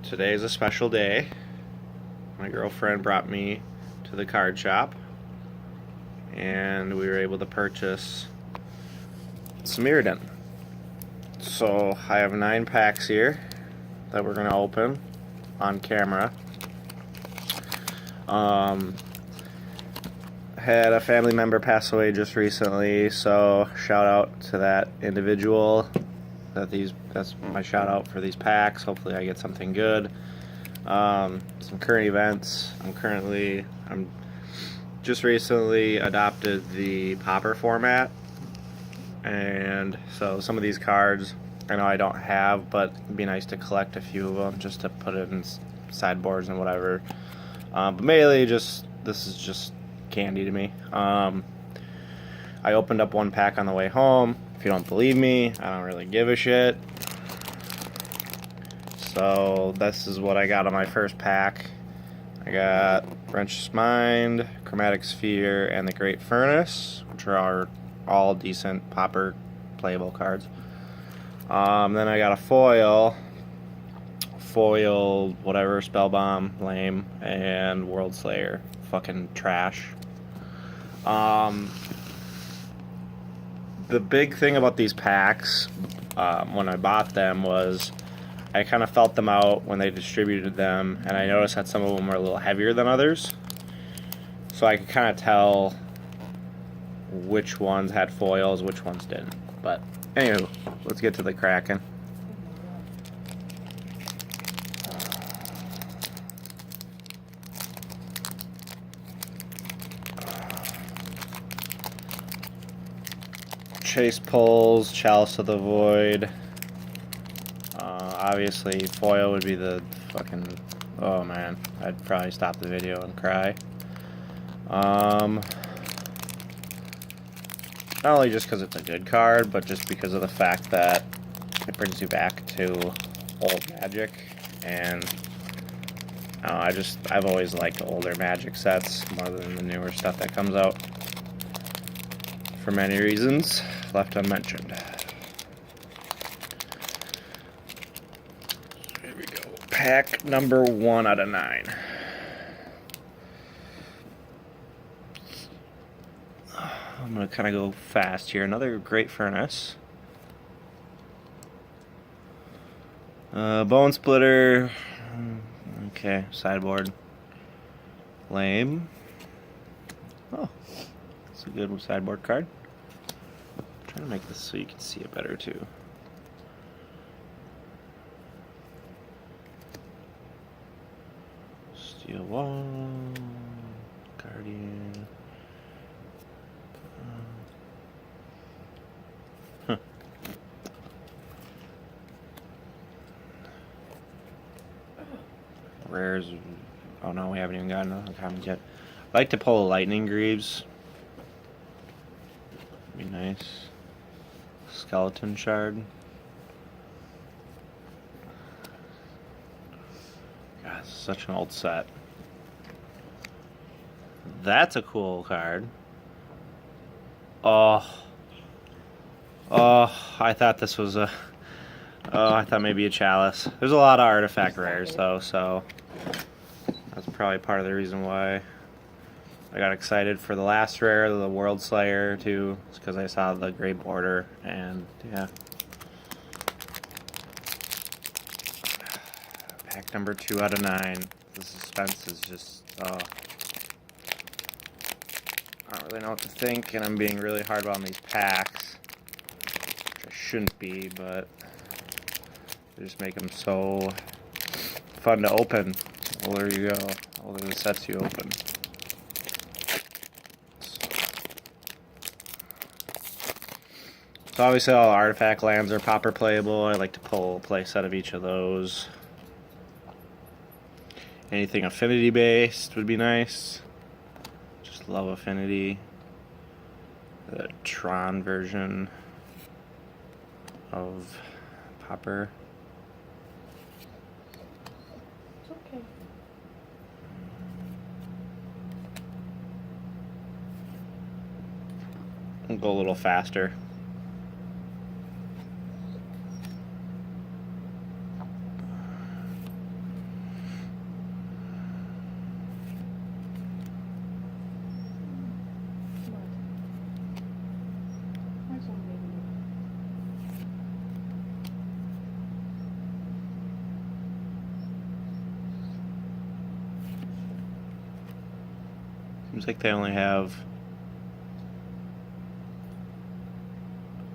Today is a special day. My girlfriend brought me to the card shop and we were able to purchase some Mirrodin. So I have 9 packs here that we're going to open on camera. Had a family member pass away just recently, so shout out to that individual. That's my shout out for these packs. Hopefully I get something good. Some current events. I'm just recently adopted the popper format, and so some of these cards I know I don't have, but it'd be nice to collect a few of them just to put it in sideboards and whatever. But mainly this is just candy to me. I opened up one pack on the way home. If you don't believe me, I don't really give a shit. So this is what I got on my first pack. I got Wrench's Mind, Chromatic Sphere, and the Great Furnace, which are all decent popper playable cards. Then I got a foil, whatever, Spellbomb, lame, and World Slayer, fucking trash. The big thing about these packs, when I bought them, was I kind of felt them out when they distributed them, and I noticed that some of them were a little heavier than others. So I could kind of tell which ones had foils, which ones didn't. But anywho, let's get to the cracking. Chase Pulls, Chalice of the Void. Obviously, foil would be the fucking... Oh man, I'd probably stop the video and cry. Not only just because it's a good card, but just because of the fact that it brings you back to old Magic, and I've always liked older Magic sets more than the newer stuff that comes out, for many reasons left unmentioned. Here we go. Pack number 1 out of 9. I'm going to kind of go fast here. Another Great Furnace. Bone Splitter. Okay, sideboard. Lame. Oh, that's a good sideboard card. I'm trying to make this so you can see it better too. Steel Wall. Guardian. Rares. Oh no, we haven't even gotten the commons yet. I like to pull a Lightning Greaves. Be nice. Skeleton Shard. God, it's such an old set. That's a cool card. Oh, I thought this was a... Oh, I thought maybe a Chalice. There's a lot of artifact rares though, so that's probably part of the reason why I got excited for the last rare, the World Slayer too. It's because I saw the gray border, and yeah. Pack number 2 out of 9. The suspense is just, I don't really know what to think, and I'm being really hard on these packs, which I shouldn't be, but they just make them so fun to open. The older you go, the older the sets you open. So obviously all artifact lands are popper playable. I like to pull a play set of each of those. Anything affinity based would be nice. Just love affinity. The Tron version of popper. It's okay. We'll go a little faster. Seems like they only have...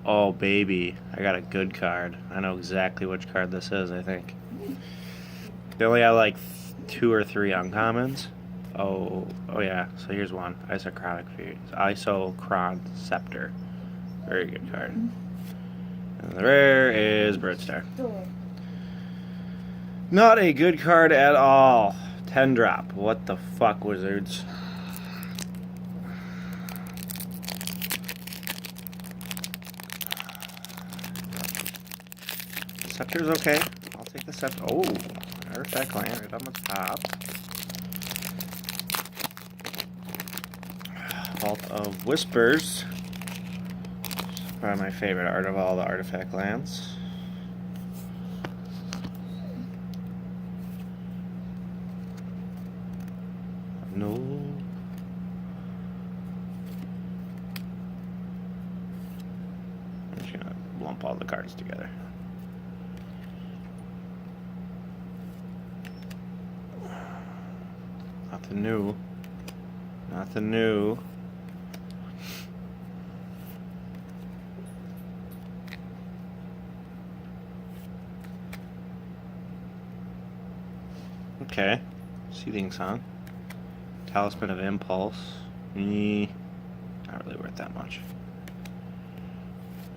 Oh, baby. I got a good card. I know exactly which card this is, I think. They only have like 2 or 3 uncommons. Oh yeah. So here's one. Isocron Scepter. Very good card. And the rare is Birdstar. Not a good card at all. 10 drop. What the fuck, Wizards? Scepter's okay. I'll take the Scepter. Oh, Artifact Land right on the top. Vault of Whispers. Probably my favorite art of all the Artifact Lands. No. I'm just gonna lump all the cards together. Nothing new. Nothing new. Okay. Seething Song. Talisman of Impulse. Not really worth that much.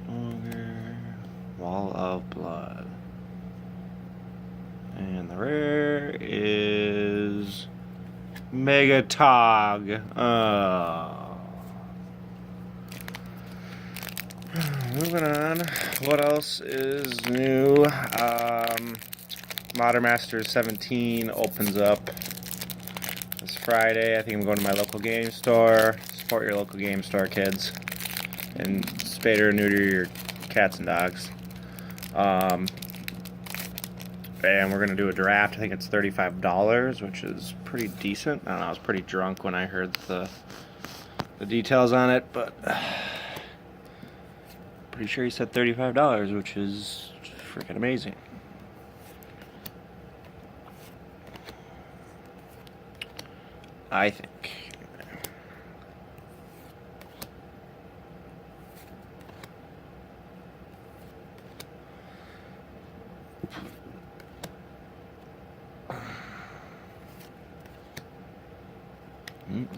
Ogre. Wall of Blood. And the rare is Megatog. Oh. Moving on. What else is new? Modern Masters 17 opens up this Friday. I think I'm going to my local game store. Support your local game store, kids. And spay or neuter your cats and dogs. And we're going to do a draft. I think it's $35, which is pretty decent. I don't know, I was pretty drunk when I heard the details on it, but pretty sure he said $35, which is freaking amazing. I think.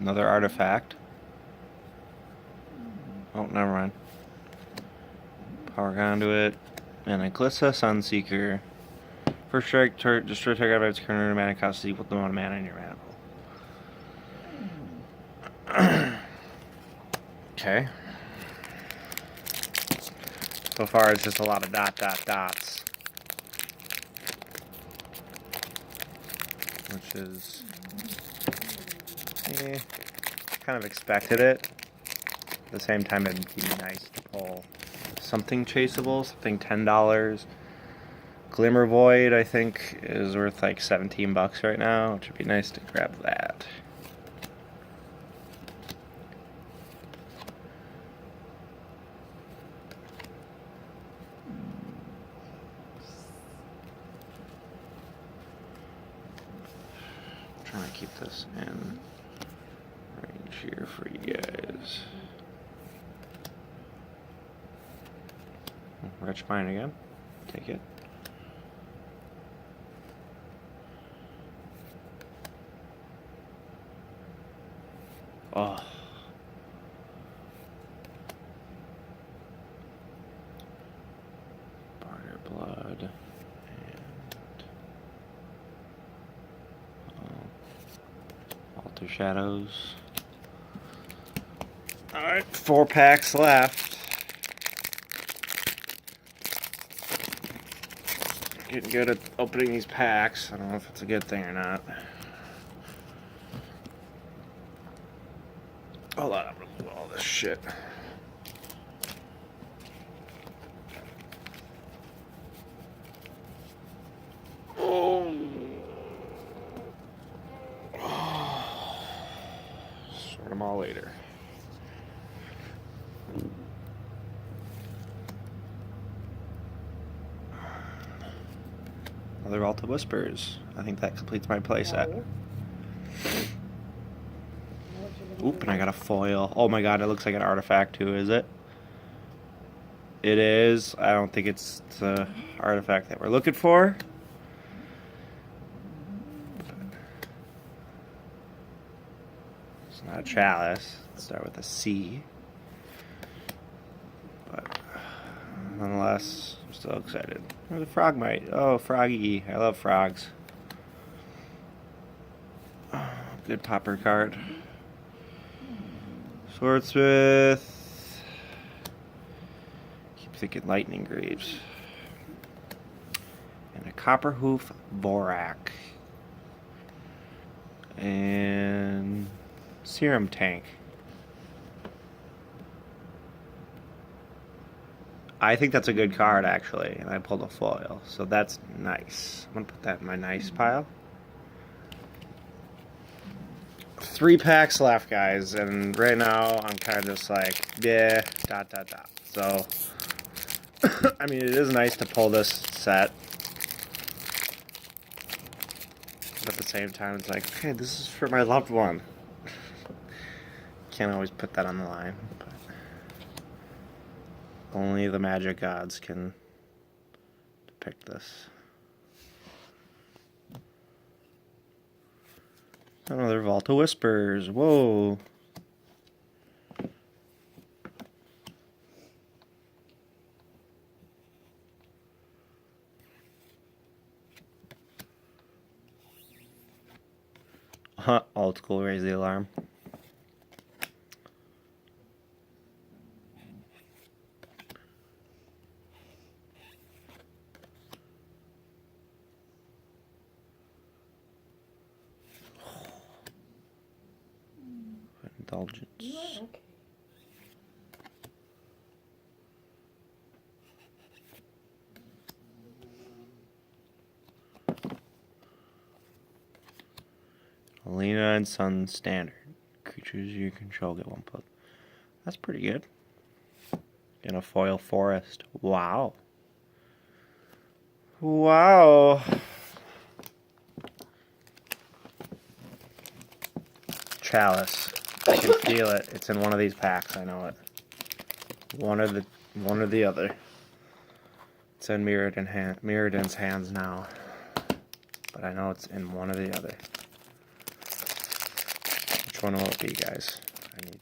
Another artifact. Oh, never mind. Power Conduit. And Eclipsa Sunseeker. First strike, destroy target of its current mana cost is equal to the amount of mana in your mana pool. Okay. So far, it's just a lot of dots. Which is... kind of expected it. At the same time, it'd be nice to pull something chaseable, something $10. Glimmer Void, I think, is worth like $17 right now, which would be nice to grab that. I'm trying to keep this in range here for you guys. Wretch Mine again. Take it. Oh. Barter Blood. And Alter Shadows. Alright, 4 packs left. Getting good at opening these packs. I don't know if it's a good thing or not. Hold on, I'm gonna move all this shit. Oh. Sort them all later. Another Vault of Whispers. I think that completes my playset. Oop, and I got a foil. Oh my god, it looks like an artifact too, is it? It is. I don't think it's the artifact that we're looking for. It's not a chalice. Let's start with a C. But nonetheless, I'm still excited. There's a frogmite. Oh, froggy. I love frogs. Oh, good popper card. Swordsmith. Keep thinking lightning greaves. And a copperhoof Vorak. And serum tank. I think that's a good card, actually, and I pulled a foil, so that's nice. I'm gonna put that in my nice pile. 3 packs left, guys, and right now I'm kind of just like, yeah, ... So, I mean, it is nice to pull this set, but at the same time, it's like, okay, this is for my loved one. Can't always put that on the line, but only the magic gods can depict this. Another Vault of Whispers. Whoa. Old school, raise the alarm. Indulgence. Yeah, okay. Alina and Sun Standard. Creatures you control get 1+. That's pretty good. In a foil forest. Wow. Wow. Chalice. I can feel it. It's in one of these packs. I know it. One or the other. It's in Mirrodin's hands now. But I know it's in one or the other. Which one will it be, guys? I need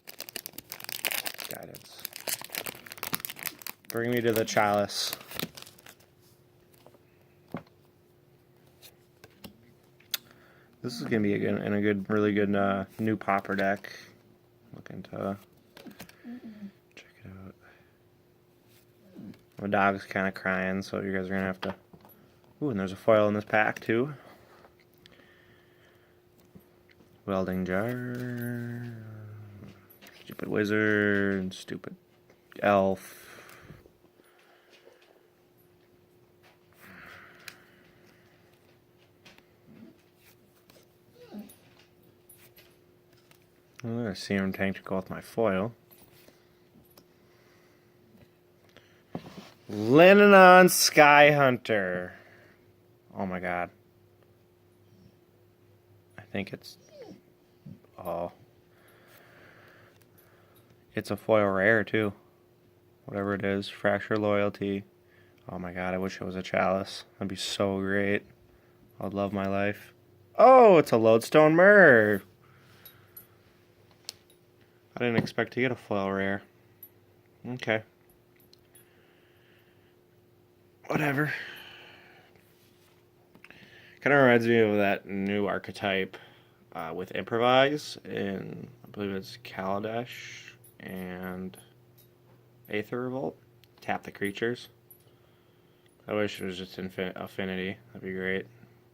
guidance. Bring me to the chalice. This is gonna be really good new popper deck. Looking to check it out. My dog's kind of crying, so you guys are gonna have to. Ooh, and there's a foil in this pack too. Welding jar. Stupid wizard. Stupid elf. Oh, there's a serum tank to go with my foil. Lenanon Sky Hunter. Oh my god. I think it's... Oh. It's a foil rare too. Whatever it is. Fracture Loyalty. Oh my god, I wish it was a chalice. That'd be so great. I'd love my life. Oh, it's a Lodestone Mirror. I didn't expect to get a foil rare. Okay. Whatever. Kind of reminds me of that new archetype with Improvise in, I believe it's Kaladesh and Aether Revolt. Tap the creatures. I wish it was just affinity. That'd be great.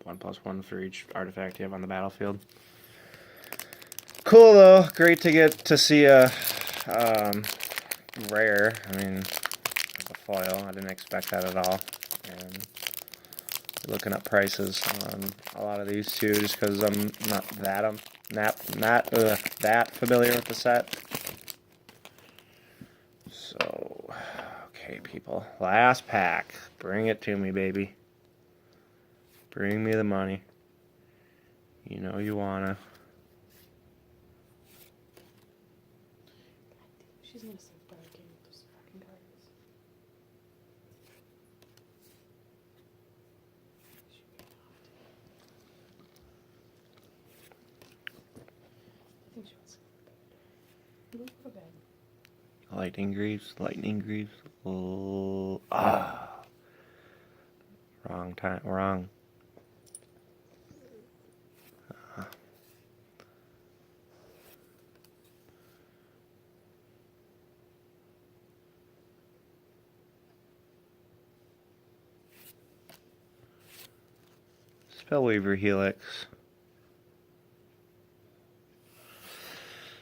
1+1 for each artifact you have on the battlefield. Cool though. Great to get to see a rare. I mean, a foil. I didn't expect that at all. And looking up prices on a lot of these too, just because I'm not that familiar with the set. So, okay, people. Last pack. Bring it to me, baby. Bring me the money. You know you wanna. She's gonna sleep barking with those fucking cards. She may not. I think she wants to go to bed. You want to go to bed? Lightning greaves. Oh, wrong time. Wrong. Spellweaver Helix.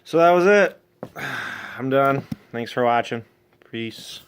So that was it. I'm done. Thanks for watching. Peace.